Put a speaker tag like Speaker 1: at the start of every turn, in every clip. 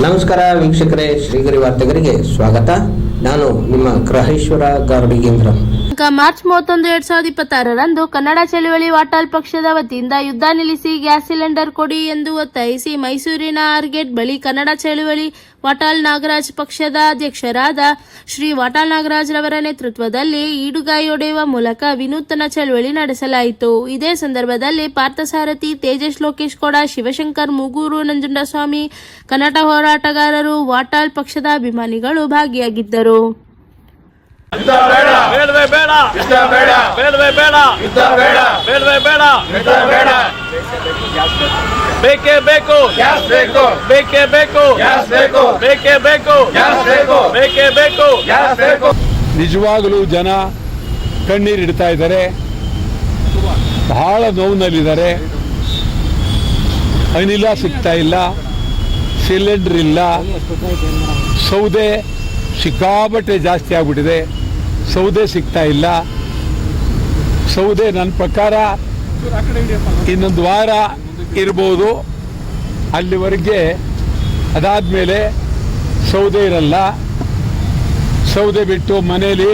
Speaker 1: ನಮಸ್ಕಾರ ವೀಕ್ಷಕರೇ, ಶ್ರೀಗರಿ ವಾರ್ತೆಗರಿಗೆ ಸ್ವಾಗತ. ನಾನು ನಿಮ್ಮ ಗ್ರಹೇಶ್ವರ ಗಾರ್ಡಿಗೇಂದ್ರ.
Speaker 2: ಮಾರ್ಚ್ 31, 2026ರಂದು ಕನ್ನಡ ಚಳವಳಿ ವಾಟಾಳ್ ಪಕ್ಷದ ವತಿಯಿಂದ ಯುದ್ಧ ನಿಲ್ಲಿಸಿ ಗ್ಯಾಸ್ ಸಿಲಿಂಡರ್ ಕೊಡಿ ಎಂದು ಒತ್ತಾಯಿಸಿ ಮೈಸೂರಿನ ಆರ್ಗೇಟ್ ಬಳಿ ಕನ್ನಡ ಚಳವಳಿ ವಾಟಾಳ್ ನಾಗರಾಜ್ ಪಕ್ಷದ ಅಧ್ಯಕ್ಷರಾದ ಶ್ರೀ ವಾಟಾಳ್ ನಾಗರಾಜ್ ರವರ ನೇತೃತ್ವದಲ್ಲಿ ಈಡುಗಾಯಿ ಹೊಡೆಯುವ ಮೂಲಕ ವಿನೂತನ ಚಳವಳಿ ನಡೆಸಲಾಯಿತು. ಇದೇ ಸಂದರ್ಭದಲ್ಲಿ ಪಾರ್ಥಸಾರಥಿ, ತೇಜಸ್ ಲೋಕೇಶ್ ಗೌಡ, ಶಿವಶಂಕರ್, ಮೂಗೂರು ನಂಜುಂಡಸ್ವಾಮಿ, ಕನ್ನಡ ಹೋರಾಟಗಾರರು, ವಾಟಾಳ್ ಪಕ್ಷದ ಅಭಿಮಾನಿಗಳು ಭಾಗಿಯಾಗಿದ್ದರು.
Speaker 3: ಬೇಕೇ ಬೇಕು, ಬೇಕೇ ಬೇಕು, ಬೇಕೇ ಬೇಕು, ಬೇಕೇ ಬೇಕು.
Speaker 4: ನಿಜವಾಗಲೂ ಜನ ಕಣ್ಣೀರಿಡ್ತಾ ಇದ್ದಾರೆ, ಬಹಳ ನೋವಿನಲ್ಲಿದ್ದಾರೆ. ಅನಿಲ ಸಿಗ್ತಾ ಇಲ್ಲ, ಸಿಲಿಂಡರ್ ಇಲ್ಲ, ಸೌದೆ ಸಿಕ್ಕಾಪಟ್ಟೆ ಜಾಸ್ತಿ ಆಗ್ಬಿಟ್ಟಿದೆ, ಸೌದೆ ಸಿಗ್ತಾ ಇಲ್ಲ. ಸೌದೆ ನನ್ನ ಪ್ರಕಾರ ಇನ್ನೊಂದು ವಾರ ಇರ್ಬೋದು, ಅಲ್ಲಿವರೆಗೆ. ಅದಾದಮೇಲೆ ಸೌದೆ ಇರಲ್ಲ. ಸೌದೆ ಬಿಟ್ಟು ಮನೇಲಿ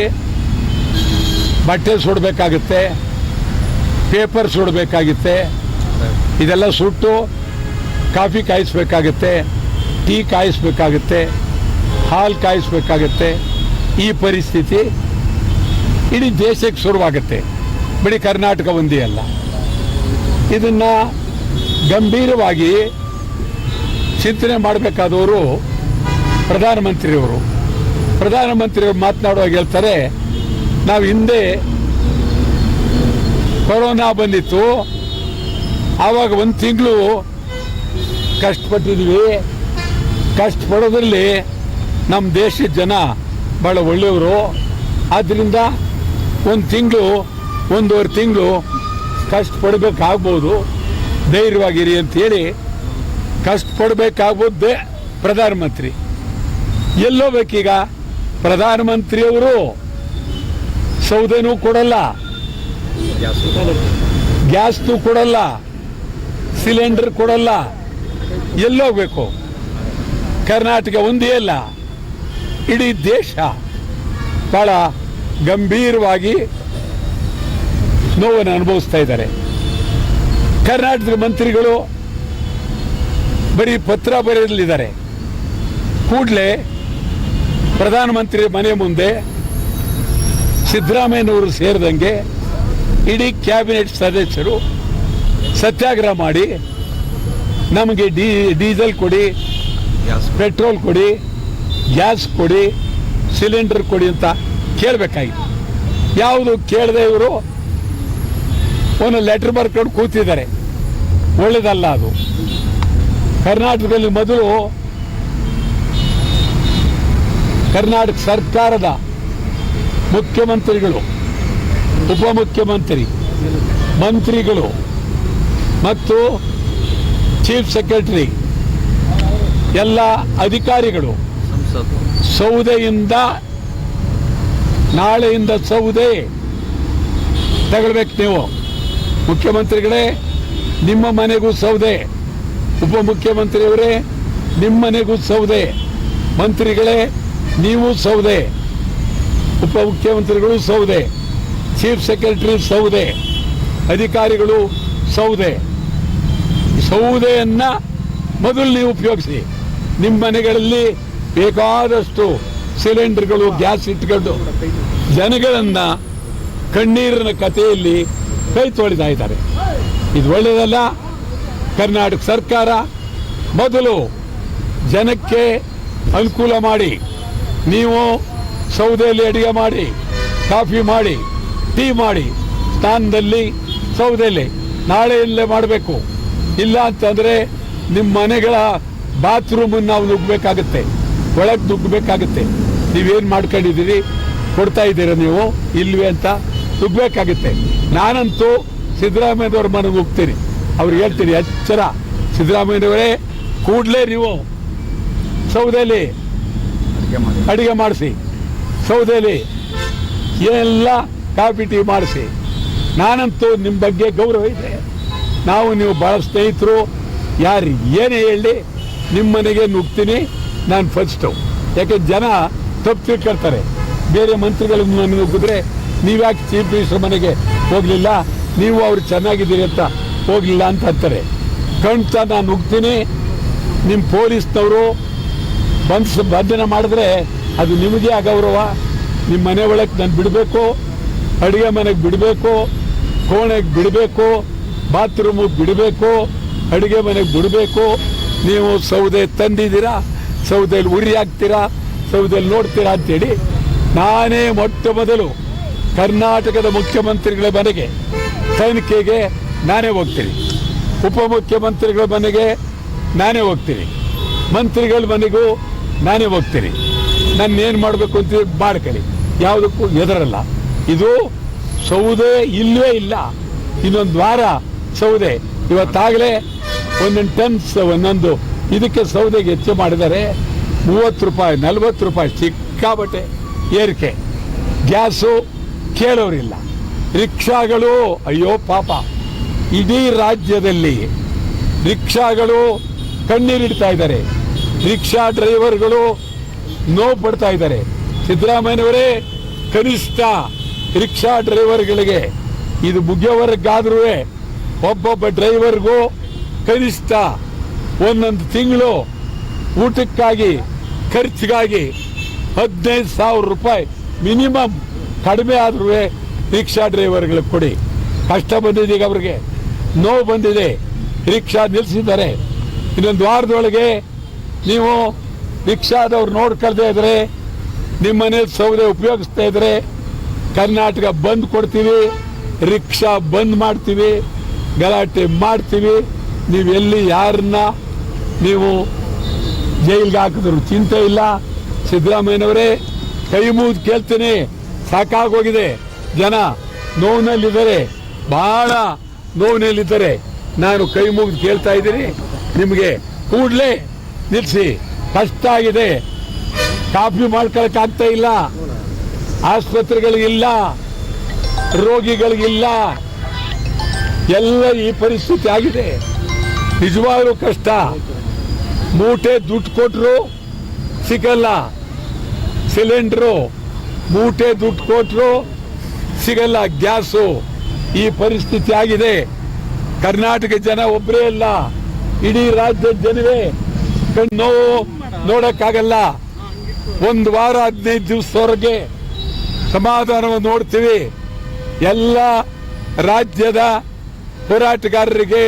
Speaker 4: ಬಟ್ಟೆ ಸುಡಬೇಕಾಗುತ್ತೆ, ಪೇಪರ್ ಸುಡಬೇಕಾಗುತ್ತೆ, ಇದೆಲ್ಲ ಸುಟ್ಟು ಕಾಫಿ ಕಾಯಿಸ್ಬೇಕಾಗುತ್ತೆ, ಟೀ ಕಾಯಿಸ್ಬೇಕಾಗುತ್ತೆ, ಹಾಲು ಕಾಯಿಸ್ಬೇಕಾಗತ್ತೆ. ಈ ಪರಿಸ್ಥಿತಿ ಇಡೀ ದೇಶಕ್ಕೆ ಶುರುವಾಗುತ್ತೆ, ಬರೀ ಕರ್ನಾಟಕ ಒಂದೇ ಅಲ್ಲ. ಇದನ್ನು ಗಂಭೀರವಾಗಿ ಚಿಂತನೆ ಮಾಡಬೇಕಾದವರು ಪ್ರಧಾನಮಂತ್ರಿಯವರು ಮಾತನಾಡುವಾಗ ಹೇಳ್ತಾರೆ, ನಾವು ಹಿಂದೆ ಕೊರೋನಾ ಬಂದಿತ್ತು, ಆವಾಗ ಒಂದು ತಿಂಗಳು ಕಷ್ಟಪಟ್ಟಿದ್ವಿ. ಕಷ್ಟಪಡೋದ್ರಲ್ಲಿ ನಮ್ಮ ದೇಶದ ಜನ ಭಾಳ ಒಳ್ಳೆಯವರು. ಆದ್ದರಿಂದ ಒಂದು ತಿಂಗಳು, ಒಂದೂವರೆ ತಿಂಗಳು ಕಷ್ಟಪಡಬೇಕಾಗ್ಬೋದು, ಧೈರ್ಯವಾಗಿರಿ ಅಂತೇಳಿ ಕಷ್ಟಪಡಬೇಕಾಗ್ಬೋದು ಪ್ರಧಾನಮಂತ್ರಿ. ಎಲ್ಲೋಬೇಕೀಗ ಪ್ರಧಾನಮಂತ್ರಿಯವರು? ಸೌದೆನೂ ಕೊಡಲ್ಲ, ಗ್ಯಾಸ್ನೂ ಕೊಡಲ್ಲ, ಸಿಲಿಂಡರ್ ಕೊಡಲ್ಲ. ಎಲ್ಲೋಗ್ಬೇಕು? ಕರ್ನಾಟಕ ಒಂದೇ ಅಲ್ಲ, ಇಡೀ ದೇಶ ಬಹಳ ಗಂಭೀರವಾಗಿ ನೋವನ್ನು ಅನುಭವಿಸ್ತಾ ಇದ್ದಾರೆ. ಕರ್ನಾಟಕದ ಮಂತ್ರಿಗಳು ಬರೀ ಪತ್ರ ಬರೆಯಲಿದ್ದಾರೆ. ಕೂಡಲೇ ಪ್ರಧಾನಮಂತ್ರಿ ಮನೆ ಮುಂದೆ ಸಿದ್ದರಾಮಯ್ಯನವರು ಸೇರಿದಂಗೆ ಇಡೀ ಕ್ಯಾಬಿನೆಟ್ ಸದಸ್ಯರು ಸತ್ಯಾಗ್ರಹ ಮಾಡಿ ನಮಗೆ ಡೀಸೆಲ್ ಕೊಡಿ, ಪೆಟ್ರೋಲ್ ಕೊಡಿ, ಗ್ಯಾಸ್ ಕೊಡಿ, ಸಿಲಿಂಡರ್ ಕೊಡಿ ಅಂತ ಕೇಳಬೇಕಾಗಿತ್ತು. ಯಾವುದು ಕೇಳದೆ ಇವರು ಒಂದು ಲೆಟರ್ ಬರ್ಕೊಂಡು ಕೂತಿದ್ದಾರೆ. ಒಳ್ಳೆಯದಲ್ಲ ಅದು. ಕರ್ನಾಟಕದಲ್ಲಿ ಮೊದಲು ಕರ್ನಾಟಕ ಸರ್ಕಾರದ ಮುಖ್ಯಮಂತ್ರಿಗಳು, ಉಪಮುಖ್ಯಮಂತ್ರಿ, ಮಂತ್ರಿಗಳು ಮತ್ತು ಚೀಫ್ ಸೆಕ್ರೆಟರಿ ಎಲ್ಲ ಅಧಿಕಾರಿಗಳು ಸೌದೆಯಿಂದ, ನಾಳೆಯಿಂದ ಸೌದೆ ತಗೊಳ್ಬೇಕು. ನೀವು ಮುಖ್ಯಮಂತ್ರಿಗಳೇ, ನಿಮ್ಮ ಮನೆಗೂ ಸೌದೆ. ಉಪಮುಖ್ಯಮಂತ್ರಿಯವರೇ, ನಿಮ್ಮ ಮನೆಗೂ ಸೌದೆ. ಮಂತ್ರಿಗಳೇ, ನೀವು ಸೌದೆ. ಉಪಮುಖ್ಯಮಂತ್ರಿಗಳು ಸೌದೆ, ಚೀಫ್ ಸೆಕ್ರೆಟರಿ ಸೌದೆ, ಅಧಿಕಾರಿಗಳು ಸೌದೆ. ಸೌದೆಯನ್ನು ಮೊದಲು ನೀವು ಉಪಯೋಗಿಸಿ. ನಿಮ್ಮ ಮನೆಗಳಲ್ಲಿ ಬೇಕಾದಷ್ಟು ಸಿಲಿಂಡರ್ಗಳು, ಗ್ಯಾಸ್ ಇಟ್ಕೊಂಡು ಜನಗಳನ್ನ ಕಣ್ಣೀರಿನ ಕಥೆಯಲ್ಲಿ ಕೈ ತೊಳಿತಾ ಇದ್ದಾರೆ. ಇದು ಒಳ್ಳೆಯದಲ್ಲ. ಕರ್ನಾಟಕ ಸರ್ಕಾರ ಮೊದಲು ಜನಕ್ಕೆ ಅನುಕೂಲ ಮಾಡಿ, ನೀವು ಸೌದೆಯಲ್ಲಿ ಅಡುಗೆ ಮಾಡಿ, ಕಾಫಿ ಮಾಡಿ, ಟೀ ಮಾಡಿ, ಸ್ಥಾನದಲ್ಲಿ ಸೌದೆಯಲ್ಲಿ ನಾಳೆಯಲ್ಲೇ ಮಾಡಬೇಕು. ಇಲ್ಲ ಅಂತಂದರೆ ನಿಮ್ಮ ಮನೆಗಳ ಬಾತ್ರೂಮನ್ನು ನಾವು ನುಗ್ಗಬೇಕಾಗುತ್ತೆ, ಒಳಗೆ ನುಗ್ಗಬೇಕಾಗುತ್ತೆ. ನೀವೇನು ಮಾಡ್ಕೊಂಡಿದ್ದೀರಿ, ಕೊಡ್ತಾ ಇದ್ದೀರಾ ನೀವು ಇಲ್ವೇ ಅಂತ ನುಗ್ಗಬೇಕಾಗುತ್ತೆ. ನಾನಂತೂ ಸಿದ್ದರಾಮಯ್ಯನವ್ರ ಮನೆಗೆ ಹೋಗ್ತೀನಿ, ಅವ್ರಿಗೆ ಹೇಳ್ತೀನಿ, ಎಚ್ಚರ ಸಿದ್ದರಾಮಯ್ಯನವರೇ, ಕೂಡಲೇ ನೀವು ಸೌದೆಯಲ್ಲಿ ಅಡುಗೆ ಮಾಡಿಸಿ, ಸೌದೆಯಲ್ಲಿ ಎಲ್ಲ ಕಾಫಿ ಟೀ ಮಾಡಿಸಿ. ನಾನಂತೂ ನಿಮ್ಮ ಬಗ್ಗೆ ಗೌರವ ಇದೆ. ನಾವು ನೀವು ಭಾಳ ಸ್ನೇಹಿತರು, ಯಾರು ಏನೇ ಹೇಳಿ ನಿಮ್ಮ ಮನೆಗೆ ನುಗ್ತೀನಿ ನಾನು ಫಸ್ಟು. ಯಾಕೆ ಜನ ತಪ್ಪು ತಿಳ್ಕೊಳ್ತಾರೆ, ಬೇರೆ ಮಂತ್ರಿಗಳ ಮನೆ ನುಗ್ಗಿದ್ರೆ ನೀವ್ಯಾಕೆ ಚೀಫ್ ಮಿನಿಸ್ಟರ್ ಮನೆಗೆ ಹೋಗಲಿಲ್ಲ, ನೀವು ಅವ್ರು ಚೆನ್ನಾಗಿದ್ದೀರಿ ಅಂತ ಹೋಗಲಿಲ್ಲ ಅಂತ ಅಂತಾರೆ. ಕಣ್ತಾ ನಾನು ನುಗ್ತೀನಿ, ನಿಮ್ಮ ಪೊಲೀಸ್ನವರು ಬಂಧನ ಮಾಡಿದ್ರೆ ಅದು ನಿಮಗೆ ಅಗೌರವ. ನಿಮ್ಮ ಮನೆ ಒಳಗೆ ನಾನು ಬಿಡಬೇಕು, ಅಡುಗೆ ಮನೆಗೆ ಬಿಡಬೇಕು, ಕೋಣೆಗೆ ಬಿಡಬೇಕು, ಬಾತ್ರೂಮಿಗೆ ಬಿಡಬೇಕು, ಅಡುಗೆ ಮನೆಗೆ ಬಿಡಬೇಕು. ನೀವು ಸೌದೆ ತಂದಿದ್ದೀರಾ, ಸೌದೆಯಲ್ಲಿ ಉರಿ ಹಾಕ್ತೀರಾ, ಸೌದೆಯಲ್ಲಿ ನೋಡ್ತೀರಾ ಅಂತೇಳಿ ನಾನೇ ಮೊಟ್ಟ ಮೊದಲು ಕರ್ನಾಟಕದ ಮುಖ್ಯಮಂತ್ರಿಗಳ ಮನೆಗೆ ತನಿಖೆಗೆ ನಾನೇ ಹೋಗ್ತೀನಿ, ಉಪಮುಖ್ಯಮಂತ್ರಿಗಳ ಮನೆಗೆ ನಾನೇ ಹೋಗ್ತೀನಿ, ಮಂತ್ರಿಗಳ ಮನೆಗೂ ನಾನೇ ಹೋಗ್ತೀನಿ. ನಾನು ಏನು ಮಾಡಬೇಕು ಅಂತ ಮಾಡ್ಕೊಳ್ಳಿ, ಯಾವುದಕ್ಕೂ ಹೆದರಲ್ಲ. ಇದು ಸೌದೆ ಇಲ್ಲವೇ ಇಲ್ಲ. ಇನ್ನೊಂದು ವಾರ ಸೌದೆ, ಇವತ್ತಾಗಲೇ ಒಂದೊಂದು ಟನ್ಸ್ ಒಂದೊಂದು ಇದಕ್ಕೆ ಸೌದೆಗೆ ಹೆಚ್ಚು ಮಾಡಿದ್ದಾರೆ. 30 ರೂಪಾಯಿ 40 ರೂಪಾಯಿ ಸಿಕ್ಕಾಬಟ್ಟೆ ಏರಿಕೆ. ಗ್ಯಾಸು ಕೇಳೋರಿಲ್ಲ. ರಿಕ್ಷಾಗಳು ಅಯ್ಯೋ ಪಾಪ, ಇಡೀ ರಾಜ್ಯದಲ್ಲಿ ರಿಕ್ಷಾಗಳು ಕಣ್ಣೀರಿಡ್ತಾ ಇದ್ದಾರೆ. ರಿಕ್ಷಾ ಡ್ರೈವರ್ಗಳು ನೋವು ಪಡ್ತಾ ಇದ್ದಾರೆ. ಸಿದ್ದರಾಮಯ್ಯನವರೇ, ಕನಿಷ್ಠ ರಿಕ್ಷಾ ಡ್ರೈವರ್ಗಳಿಗೆ ಇದು ಮುಗಿಯೋವರೆಗಾದ್ರೂ ಒಬ್ಬೊಬ್ಬ ಡ್ರೈವರ್ಗೂ ಕನಿಷ್ಠ ಒಂದೊಂದು ತಿಂಗಳು ಊಟಕ್ಕಾಗಿ ಖರ್ಚಿಗಾಗಿ 15,000 ರೂಪಾಯಿ ಮಿನಿಮಮ್ ಕಡಿಮೆ ಆದ್ರೂ ರಿಕ್ಷಾ ಡ್ರೈವರ್ಗಳಿಗೆ ಕೊಡಿ. ಕಷ್ಟ ಬಂದಿದೆ, ಈಗ ಅವ್ರಿಗೆ ನೋವು ಬಂದಿದೆ, ರಿಕ್ಷಾ ನಿಲ್ಲಿಸಿದ್ದಾರೆ. ಇನ್ನೊಂದು ವಾರದೊಳಗೆ ನೀವು ರಿಕ್ಷಾದವ್ರು ನೋಡ್ಕೊಳ್ತಾ ಇದ್ರೆ, ನಿಮ್ಮ ಮನೇಲಿ ಸೌದೆ ಉಪಯೋಗಿಸ್ತಾ ಇದ್ರೆ ಕರ್ನಾಟಕ ಬಂದ್ ಕೊಡ್ತೀವಿ, ರಿಕ್ಷಾ ಬಂದ್ ಮಾಡ್ತೀವಿ, ಗಲಾಟೆ ಮಾಡ್ತೀವಿ. ನೀವು ಎಲ್ಲಿ ಯಾರನ್ನ ನೀವು ಜೈಲ್ಗೆ ಹಾಕಿದ್ರು ಚಿಂತೆ ಇಲ್ಲ. ಸಿದ್ದರಾಮಯ್ಯನವರೇ, ಕೈ ಮುಗಿದು ಕೇಳ್ತೀನಿ, ಸಾಕಾಗೋಗಿದೆ. ಜನ ನೋವಿನಲ್ಲಿದ್ದಾರೆ, ಬಹಳ ನೋವಿನಲ್ಲಿದ್ದಾರೆ. ನಾನು ಕೈ ಮುಗಿದು ಕೇಳ್ತಾ ಇದ್ದೀನಿ, ನಿಮಗೆ ಕೂಡಲೇ ನಿಲ್ಲಿಸಿ. ಕಷ್ಟ ಆಗಿದೆ, ಕಾಫಿ ಮಾಡ್ಕೊಳಕ್ಕಾಗ್ತಾ ಇಲ್ಲ, ಆಸ್ಪತ್ರೆಗಳಿಗಿಲ್ಲ, ರೋಗಿಗಳಿಗಿಲ್ಲ, ಎಲ್ಲ ಈ ಪರಿಸ್ಥಿತಿ ಆಗಿದೆ. ನಿಜವಾಗ್ಲೂ ಕಷ್ಟ. ಮೂಟೆ ದುಡ್ಡು ಕೊಟ್ಟರು ಸಿಗಲ್ಲ ಸಿಲಿಂಡ್ರು, ಮೂಟೆ ದುಡ್ಡು ಕೊಟ್ಟರು ಸಿಗಲ್ಲ ಗ್ಯಾಸು. ಈ ಪರಿಸ್ಥಿತಿ ಆಗಿದೆ. ಕರ್ನಾಟಕ ಜನ ಒಬ್ಬರೇ ಅಲ್ಲ, ಇಡೀ ರಾಜ್ಯದ ಜನವೇ ನೋವು ನೋಡಕ್ಕಾಗಲ್ಲ. ಒಂದು ವಾರ 15 ದಿವಸದವರೆಗೆ ಸಮಾಧಾನವನ್ನು ನೋಡ್ತೀವಿ. ಎಲ್ಲ ರಾಜ್ಯದ ಹೋರಾಟಗಾರರಿಗೆ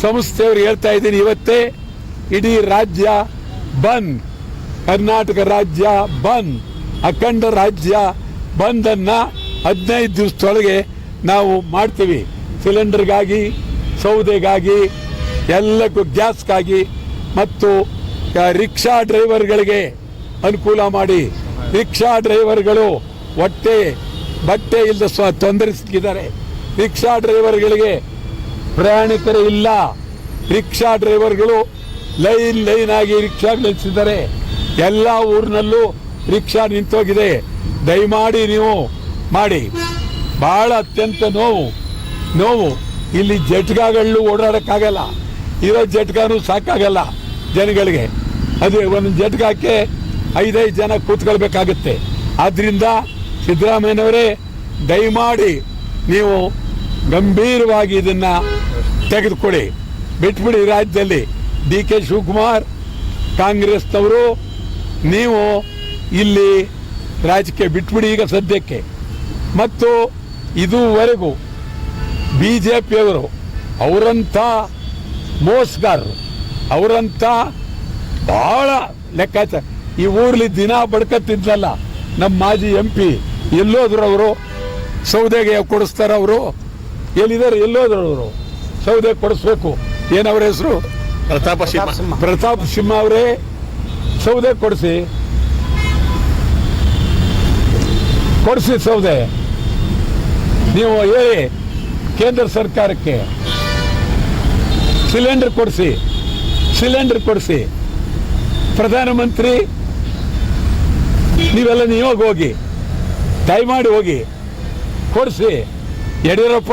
Speaker 4: ಸಂಸ್ಥೆಯವರು ಹೇಳ್ತಾ ಇದ್ದೀನಿ, ಇವತ್ತೇ ಇಡೀ ರಾಜ್ಯ ಬಂದ್, ಕರ್ನಾಟಕ ರಾಜ್ಯ ಬಂದ್, ಅಖಂಡ ರಾಜ್ಯ ಬಂದನ್ನ 15 ದಿವಸದೊಳಗೆ ನಾವು ಮಾಡ್ತೀವಿ. ಸಿಲಿಂಡರ್ಗಾಗಿ, ಸೌದೆಗಾಗಿ, ಎಲ್ಲಕ್ಕೂ ಗ್ಯಾಸ್ಗಾಗಿ ಮತ್ತು ರಿಕ್ಷಾ ಡ್ರೈವರ್ಗಳಿಗೆ ಅನುಕೂಲ ಮಾಡಿ. ರಿಕ್ಷಾ ಡ್ರೈವರ್ಗಳು ಬಟ್ಟೆ ಇಲ್ಲದ ತೊಂದರೆ ಸಿಕ್ಕಿದ್ದಾರೆ. ರಿಕ್ಷಾ ಡ್ರೈವರ್ಗಳಿಗೆ ಪ್ರಯಾಣಿಕರೇ ಇಲ್ಲ. ರಿಕ್ಷಾ ಡ್ರೈವರ್ಗಳು ಲೈನ್ ಆಗಿ ರಿಕ್ಷಾ ನಿಲ್ಲಿಸಿದ್ದಾರೆ. ಎಲ್ಲ ಊರಿನಲ್ಲೂ ರಿಕ್ಷಾ ನಿಂತೋಗಿದೆ. ದಯಮಾಡಿ ನೀವು ಮಾಡಿ. ಬಹಳ ಅತ್ಯಂತ ನೋವು. ಇಲ್ಲಿ ಜಟ್ಕಾಗಳು ಓಡಾಡಕ್ಕಾಗಲ್ಲ, ಇರೋ ಜಟ್ಕಾನು ಸಾಕಾಗಲ್ಲ ಜನಗಳಿಗೆ. ಅದು ಒಂದು ಜಟ್ಕಕ್ಕೆ 5 ಜನ ಕೂತ್ಕೊಳ್ಬೇಕಾಗುತ್ತೆ. ಆದ್ರಿಂದ ಸಿದ್ದರಾಮಯ್ಯನವರೇ, ದಯಮಾಡಿ ನೀವು ಗಂಭೀರವಾಗಿ ಇದನ್ನ ತೆಗೆದುಕೊಳ್ಳಿ, ಬಿಟ್ಬಿಡಿ. ರಾಜ್ಯದಲ್ಲಿ DK ಶಿವಕುಮಾರ್ ಕಾಂಗ್ರೆಸ್ನವರು, ನೀವು ಇಲ್ಲಿ ರಾಜಕೀಯ ಬಿಟ್ಬಿಡಿ ಈಗ ಸದ್ಯಕ್ಕೆ. ಮತ್ತು ಇದುವರೆಗೂ BJPಯವರು ಅವರಂಥ ಮೋಸಗಾರರು, ಅವರಂಥ ಬಹಳ ಲೆಕ್ಕಾಚಾರ. ಈ ಊರ್ಲಿ ದಿನ ಬಡ್ಕತ್ತಿದ್ನಲ್ಲ ನಮ್ಮ ಮಾಜಿ MP, ಎಲ್ಲೋದ್ರು ಅವರು? ಸೌದೆಗೆ ಕೊಡಿಸ್ತಾರ ಅವರು? ಎಲ್ಲಿದ್ದಾರೆ? ಎಲ್ಲೋದ್ರು ಅವರು? ಸೌದೆ ಕೊಡಿಸ್ಬೇಕು. ಏನವ್ರ ಹೆಸರು? ಪ್ರತಾಪ್ ಸಿಂಹ ಅವರೇ, ಸೌದೆ ಕೊಡಿಸಿ ಸೌದೆ. ನೀವು ಹೇಳಿ ಕೇಂದ್ರ ಸರ್ಕಾರಕ್ಕೆ ಸಿಲಿಂಡರ್ ಕೊಡಿಸಿ. ಪ್ರಧಾನಮಂತ್ರಿ ನೀವೆಲ್ಲ ನೀವಾಗ ಹೋಗಿ, ದಯಮಾಡಿ ಹೋಗಿ ಕೊಡಿಸಿ. ಯಡಿಯೂರಪ್ಪ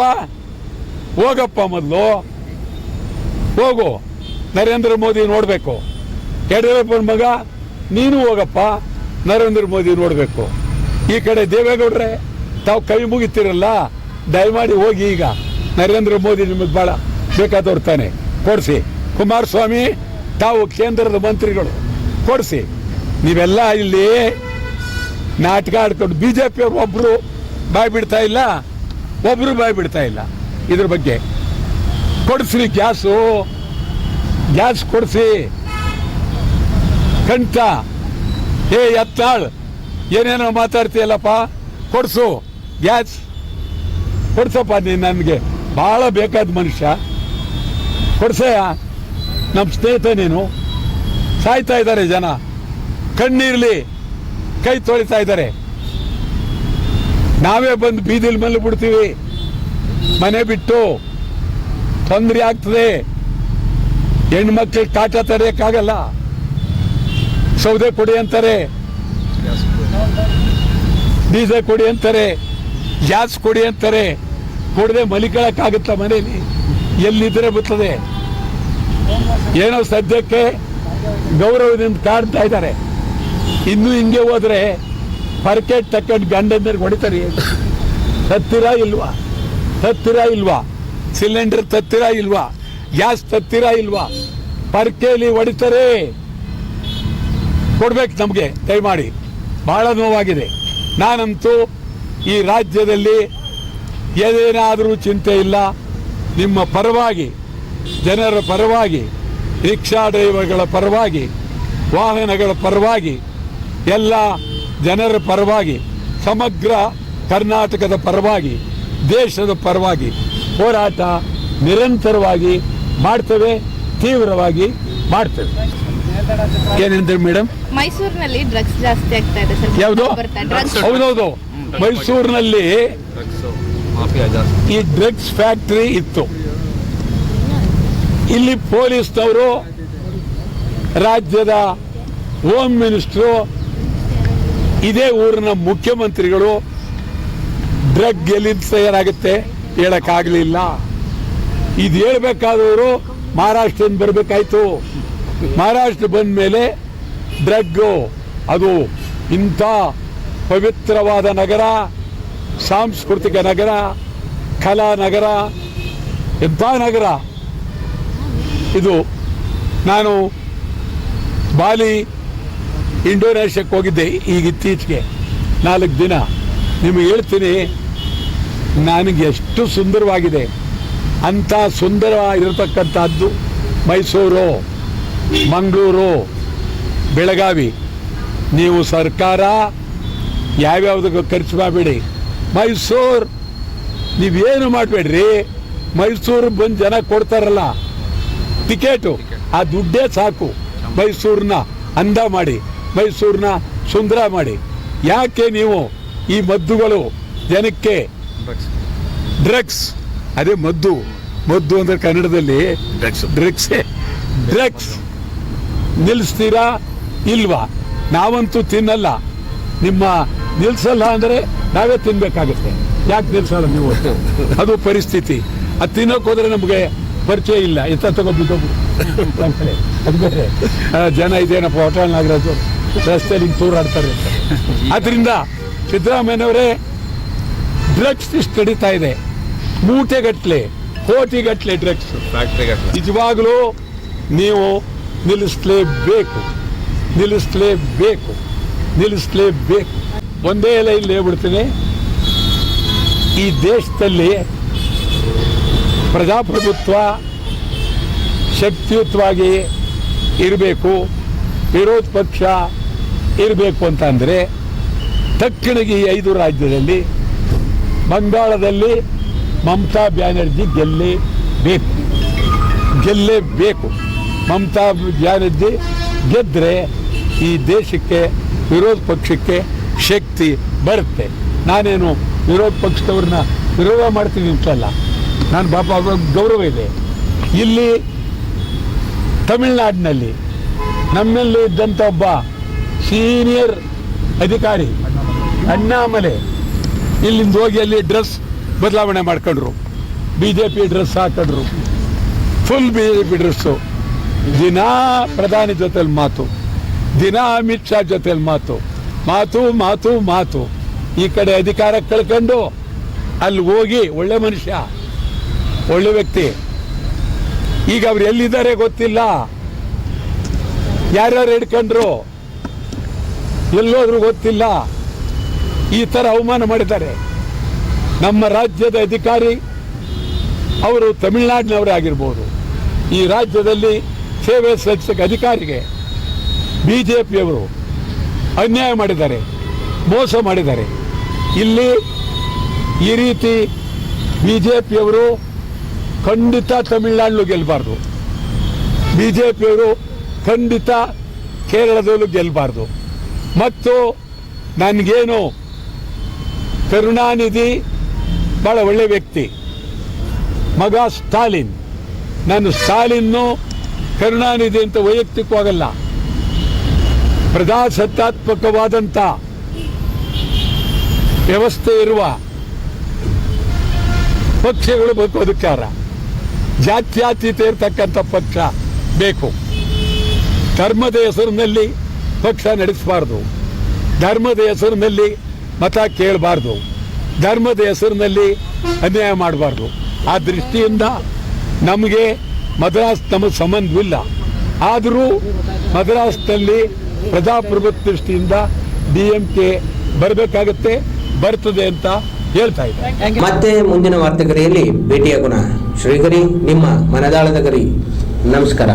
Speaker 4: ಹೋಗಪ್ಪ, ಮೊದಲು ಹೋಗು. ನರೇಂದ್ರ ಮೋದಿ ನೋಡಬೇಕು. ಯಡಿಯೂರಪ್ಪನ ಮಗ ನೀನು ಹೋಗಪ್ಪ, ನರೇಂದ್ರ ಮೋದಿ ನೋಡಬೇಕು. ಈ ಕಡೆ ದೇವೇಗೌಡ್ರೆ ತಾವು ಕೈ ಮುಗಿತೀರಲ್ಲ, ದಯಮಾಡಿ ಹೋಗಿ. ಈಗ ನರೇಂದ್ರ ಮೋದಿ ನಿಮಗೆ ಭಾಳ ಬೇಕಾದವ್ರು ತಾನೆ, ಕೊಡಿಸಿ. ಕುಮಾರಸ್ವಾಮಿ ತಾವು ಕೇಂದ್ರದ ಮಂತ್ರಿಗಳು, ಕೊಡಿಸಿ. ನೀವೆಲ್ಲ ಇಲ್ಲಿ ನಾಟಕ ಆಡ್ಕೊಂಡು BJP ಅವ್ರು ಒಬ್ಬರು ಬಾಯ್ ಬಿಡ್ತಾ ಇಲ್ಲ, ಒಬ್ಬರು ಬಾಯ್ ಬಿಡ್ತಾ ಇಲ್ಲ. ಇದ್ರ ಬಗ್ಗೆ ಕೊಡಿಸ್ರಿ, ಗ್ಯಾಸ್ ಕೊಡಿಸಿ. ಕಂಠ ಎತ್ತಾಳ್ ಏನೇನೋ ಮಾತಾಡ್ತೀಯಲ್ಲಪ್ಪ, ಕೊಡಿಸು ಗ್ಯಾಸ್, ಕೊಡ್ಸಪ್ಪ. ನೀನು ನನಗೆ ಭಾಳ ಬೇಕಾದ ಮನುಷ್ಯ, ಕೊಡ್ಸಯ್ಯ. ನಮ್ಮ ಸ್ನೇಹಿತ ನೀನು. ಸಾಯ್ತಾ ಇದ್ದಾರೆ ಜನ, ಕಣ್ಣೀರ್ಲಿ ಕೈ ತೊಳಿತಾ ಇದ್ದಾರೆ. ನಾವೇ ಬಂದು ಬೀದಿಲ್ ಮಲ್ಲು ಬಿಡ್ತೀವಿ, ಮನೆ ಬಿಟ್ಟು. ತೊಂದರೆ ಆಗ್ತದೆ, ಹೆಣ್ಮಕ್ಳಿಗೆ ಕಾಟ ತಡೆಯಕ್ಕಾಗಲ್ಲ. ಸೌದೆ ಕೊಡಿ ಅಂತಾರೆ, ಡೀಸೆಲ್ ಕೊಡಿ ಅಂತಾರೆ, ಗ್ಯಾಸ್ ಕೊಡಿ ಅಂತಾರೆ. ಕೊಡದೆ ಮಲಿಕೊಳ್ಳಕ್ಕಾಗುತ್ತಾ ಮನೇಲಿ? ಎಲ್ಲಿದ್ರೆ ಬರ್ತದೆ? ಏನೋ ಸದ್ಯಕ್ಕೆ ಗೌರವದಿಂದ ಕಾಡ್ತಾ ಇದ್ದಾರೆ. ಇನ್ನು ಹಿಂಗೆ ಹೋದ್ರೆ ಪರ್ಕೆಟ್ ತಕ್ಕಂಡು ಗಂಡಂದ್ರೆ ಹೊಡಿತಾರೆ. ತತ್ತಿರಾ ಇಲ್ವಾ? ಸಿಲಿಂಡರ್ ತತ್ತಿರಾ ಇಲ್ವಾ? ಗ್ಯಾಸ್ ತತ್ತಿರಾ ಇಲ್ವಾ? ಪರ್ಕೆಲಿ ಹೊಡಿತಾರೆ. ಕೊಡ್ಬೇಕು ನಮಗೆ, ದಯಮಾಡಿ. ಬಹಳ ನೋವಾಗಿದೆ. ನಾನಂತೂ ಈ ರಾಜ್ಯದಲ್ಲಿ ಏನೇನಾದರೂ ಚಿಂತೆ ಇಲ್ಲ. ನಿಮ್ಮ ಪರವಾಗಿ, ಜನರ ಪರವಾಗಿ, ರಿಕ್ಷಾ ಡ್ರೈವರ್ಗಳ ಪರವಾಗಿ, ವಾಹನಗಳ ಪರವಾಗಿ, ಎಲ್ಲ ಜನರ ಪರವಾಗಿ, ಸಮಗ್ರ ಕರ್ನಾಟಕದ ಪರವಾಗಿ, ದೇಶದ ಪರವಾಗಿ ಹೋರಾಟ ನಿರಂತರವಾಗಿ ಮಾಡ್ತೇವೆ, ತೀವ್ರವಾಗಿ ಮಾಡ್ತೇವೆ. ಏನಂದ್ರೆ ಮೇಡಮ್,
Speaker 5: ಮೈಸೂರಿನಲ್ಲಿ ಡ್ರಗ್ಸ್ ಜಾಸ್ತಿ ಆಗ್ತಾ ಇದೆ ಸರ್.
Speaker 4: ಯಾವುದು? ಹೌದೌದು, ಮೈಸೂರಿನಲ್ಲಿ ಈ ಡ್ರಗ್ಸ್ ಫ್ಯಾಕ್ಟರಿ ಇತ್ತು. ಇಲ್ಲಿ ಪೊಲೀಸ್ನವರು, ರಾಜ್ಯದ ಹೋಮ್ ಮಿನಿಸ್ಟ್ರು, ಇದೇ ಊರಿನ ಮುಖ್ಯಮಂತ್ರಿಗಳು ಡ್ರಗ್ ಎಲ್ಲಿಂದ ತಯಾರಾಗುತ್ತೆ ಹೇಳಕ್ಕಾಗಲಿಲ್ಲ. ಇದು ಹೇಳ್ಬೇಕಾದವರು ಮಹಾರಾಷ್ಟ್ರದಿಂದ ಬರಬೇಕಾಯ್ತು. ಮಹಾರಾಷ್ಟ್ರ ಬಂದ ಮೇಲೆ ಡ್ರಗ್ಗು, ಅದು ಇಂಥ ಪವಿತ್ರವಾದ ನಗರ, ಸಾಂಸ್ಕೃತಿಕ ನಗರ, ಕಲಾ ನಗರ, ಎಂಥ ನಗರ ಇದು. ನಾನು ಬಾಲಿ, ಇಂಡೋನೇಷ್ಯಾಕ್ಕೆ ಹೋಗಿದ್ದೆ ಈಗ ಇತ್ತೀಚೆಗೆ 4 ದಿನ. ನಿಮಗೆ ಹೇಳ್ತೀನಿ, ನನಗೆ ಎಷ್ಟು ಸುಂದರವಾಗಿದೆ. ಅಂಥ ಸುಂದರವಾಗಿರತಕ್ಕಂಥದ್ದು ಮೈಸೂರು, ಮಂಗಳೂರು, ಬೆಳಗಾವಿ. ನೀವು ಸರ್ಕಾರ ಯಾವ್ಯಾವುದಕ್ಕೂ ಖರ್ಚು ಮಾಡಬೇಡಿ. ಮೈಸೂರು ನೀವೇನು ಮಾಡಬೇಡ್ರಿ. ಮೈಸೂರು ಬಂದು ಜನ ಕೊಡ್ತಾರಲ್ಲ ಟಿಕೆಟು, ಆ ದುಡ್ಡೇ ಸಾಕು ಮೈಸೂರನ್ನ ಅಂದ ಮಾಡಿ, ಮೈಸೂರನ್ನ ಸುಂದರ ಮಾಡಿ. ಯಾಕೆ ನೀವು ಈ ಮದ್ದುಗಳು ಜನಕ್ಕೆ, ಡ್ರಗ್ಸ್, ಅದೇ ಮದ್ದು ಅಂದ್ರೆ ಕನ್ನಡದಲ್ಲಿ ಡ್ರಗ್ಸ್ ನಿಲ್ಲಿಸ್ತೀರಾ ಇಲ್ವಾ? ನಾವಂತೂ ತಿನ್ನಲ್ಲ. ನಿಮ್ಮ ನಿಲ್ಸಲ್ಲ ಅಂದ್ರೆ ನಾವೇ ತಿನ್ಬೇಕಾಗುತ್ತೆ. ಯಾಕೆ ನಿಲ್ಸಲ್ಲ ನೀವು? ಅದು ಪರಿಸ್ಥಿತಿ. ಅದು ತಿನ್ನೋಕೆ ಹೋದ್ರೆ ನಮಗೆ ಪರಿಚಯ ಇಲ್ಲ. ಎಂತ ತಗೊಬಿದ್ದೋಗ್ಬಿಡು ಅದು ಬೇರೆ. ಜನ ಇದೇನಪ್ಪ ಹೋಟೆಲ್ ನಾಗರಾಜು ರಸ್ತೆಯಲ್ಲಿ ಹಿಂಗೆ ತೂರಾಡ್ತಾರೆ. ಆದ್ರಿಂದ ಸಿದ್ದರಾಮಯ್ಯನವರೇ, ಡ್ರಗ್ಸ್ ಇಷ್ಟು ನಡೀತಾ ಇದೆ. ಮೂಟೆಗಟ್ಟಲೆ, ಕೋಟಿಗಟ್ಟಲೆ ಡ್ರಗ್ಸ್. ನಿಜವಾಗ್ಲೂ ನೀವು ನಿಲ್ಲಿಸಲೇಬೇಕು. ಒಂದೇ ಲೈನ್ ಹೇಳ್ಬಿಡ್ತೀನಿ, ಈ ದೇಶದಲ್ಲಿ ಪ್ರಜಾಪ್ರಭುತ್ವ ಶಕ್ತಿಯುತವಾಗಿ ಇರಬೇಕು, ವಿರೋಧ ಪಕ್ಷ ಇರಬೇಕು ಅಂತ ಅಂದರೆ ತಕ್ಷಣಕ್ಕೆ ಈ 5 ರಾಜ್ಯದಲ್ಲಿ, ಬಂಗಾಳದಲ್ಲಿ ಮಮತಾ ಬ್ಯಾನರ್ಜಿ ಗೆಲ್ಲೇಬೇಕು. ಮಮತಾ ಬ್ಯಾನರ್ಜಿ ಗೆದ್ದರೆ ಈ ದೇಶಕ್ಕೆ, ವಿರೋಧ ಪಕ್ಷಕ್ಕೆ ಶಕ್ತಿ ಬರುತ್ತೆ. ನಾನೇನು ವಿರೋಧ ಪಕ್ಷದವ್ರನ್ನ ವಿರೋಧ ಮಾಡ್ತೀನಿ ಅಂತಲ್ಲ, ನಾನು ಪಾಪ ಗೌರವ ಇದೆ. ಇಲ್ಲಿ ತಮಿಳುನಾಡಿನಲ್ಲಿ ನಮ್ಮಲ್ಲಿ ಇದ್ದಂಥ ಒಬ್ಬ ಸೀನಿಯರ್ ಅಧಿಕಾರಿ ಅಣ್ಣಾಮಲೆ ಇಲ್ಲಿಂದ ಹೋಗಿ ಅಲ್ಲಿ ಡ್ರೆಸ್ ಬದಲಾವಣೆ ಮಾಡ್ಕೊಂಡ್ರು, BJP ಡ್ರೆಸ್ ಹಾಕೊಂಡ್ರು, ಫುಲ್ BJP ಡ್ರೆಸ್ಸು. ದಿನಾ ಪ್ರಧಾನಿ ಜೊತೆಲಿ ಮಾತು, ದಿನಾ ಅಮಿತ್ ಶಾ ಜೊತೆಲಿ ಮಾತು, ಮಾತು ಮಾತು ಮಾತು. ಈ ಕಡೆ ಅಧಿಕಾರ ಕಳ್ಕೊಂಡು ಅಲ್ಲಿ ಹೋಗಿ ಒಳ್ಳೆ ಮನುಷ್ಯ, ಒಳ್ಳೆ ವ್ಯಕ್ತಿ. ಈಗ ಅವ್ರು ಎಲ್ಲಿದ್ದಾರೆ ಗೊತ್ತಿಲ್ಲ, ಯಾರ್ಯಾರು ಹಿಡ್ಕೊಂಡ್ರು ಎಲ್ಲೋದ್ರು ಗೊತ್ತಿಲ್ಲ. ಈ ಥರ ಅವಮಾನ ಮಾಡಿದ್ದಾರೆ. ನಮ್ಮ ರಾಜ್ಯದ ಅಧಿಕಾರಿ ಅವರು ತಮಿಳುನಾಡಿನವರೇ ಆಗಿರ್ಬೋದು. ಈ ರಾಜ್ಯದಲ್ಲಿ ಸೇವೆ ಸಲ್ಲಿಸಕ್ಕೆ ಅಧಿಕಾರಿಗೆ BJPಯವರು ಅನ್ಯಾಯ ಮಾಡಿದ್ದಾರೆ, ಮೋಸ ಮಾಡಿದ್ದಾರೆ. ಇಲ್ಲಿ ಈ ರೀತಿ BJPಯವರು ಖಂಡಿತ ತಮಿಳುನಾಡಲ್ಲೂ ಗೆಲ್ಲಬಾರ್ದು, BJPಯವರು ಖಂಡಿತ ಕೇರಳದಲ್ಲೂ ಗೆಲ್ಲಬಾರ್ದು. ಮತ್ತು ನನಗೇನು ಕರುಣಾನಿಧಿ ಭಾಳ ಒಳ್ಳೆ ವ್ಯಕ್ತಿ, ಮಗ ಸ್ಟಾಲಿನ್, ನಾನು ಸ್ಟಾಲಿನ್ನು ಕರುಣಾನಿಧಿ ಅಂತ ವೈಯಕ್ತಿಕವಾಗಲ್ಲ, ಪ್ರಜಾಸತ್ತಾತ್ಮಕವಾದಂಥ ವ್ಯವಸ್ಥೆ ಇರುವ ಪಕ್ಷಗಳು ಬೇಕು. ಅಧಿಕಾರ ಜಾತ್ಯತೀತ ಇರತಕ್ಕಂಥ ಪಕ್ಷ ಬೇಕು. ಧರ್ಮದ ಹೆಸರಿನಲ್ಲಿ ಪಕ್ಷ ನಡೆಸಬಾರ್ದು, ಧರ್ಮದ ಹೆಸರಿನಲ್ಲಿ ಮತ ಕೇಳಬಾರ್ದು, ಧರ್ಮದ ಹೆಸರಿನಲ್ಲಿ ಅನ್ಯಾಯ ಮಾಡಬಾರ್ದು. ಆ ದೃಷ್ಟಿಯಿಂದ ನಮಗೆ ಮದ್ರಾಸ್ ನಮ್ಮ ಸಂಬಂಧವಿಲ್ಲ. ಆದರೂ ಮದ್ರಾಸ್ನಲ್ಲಿ ಪ್ರಜಾಪ್ರಭುತ್ವ ದೃಷ್ಟಿಯಿಂದ DMK ಬರಬೇಕಾಗತ್ತೆ, ಬರ್ತದೆ ಅಂತ ಹೇಳ್ತಾ ಇದ್ದಾರೆ.
Speaker 1: ಮತ್ತೆ ಮುಂದಿನ ವಾರ್ತೆಗರಿಯಲ್ಲಿ ಭೇಟಿಯಾಗೋಣ. ಶ್ರೀಗರಿ, ನಿಮ್ಮ ಮನದಾಳದ ಗರಿ. ನಮಸ್ಕಾರ.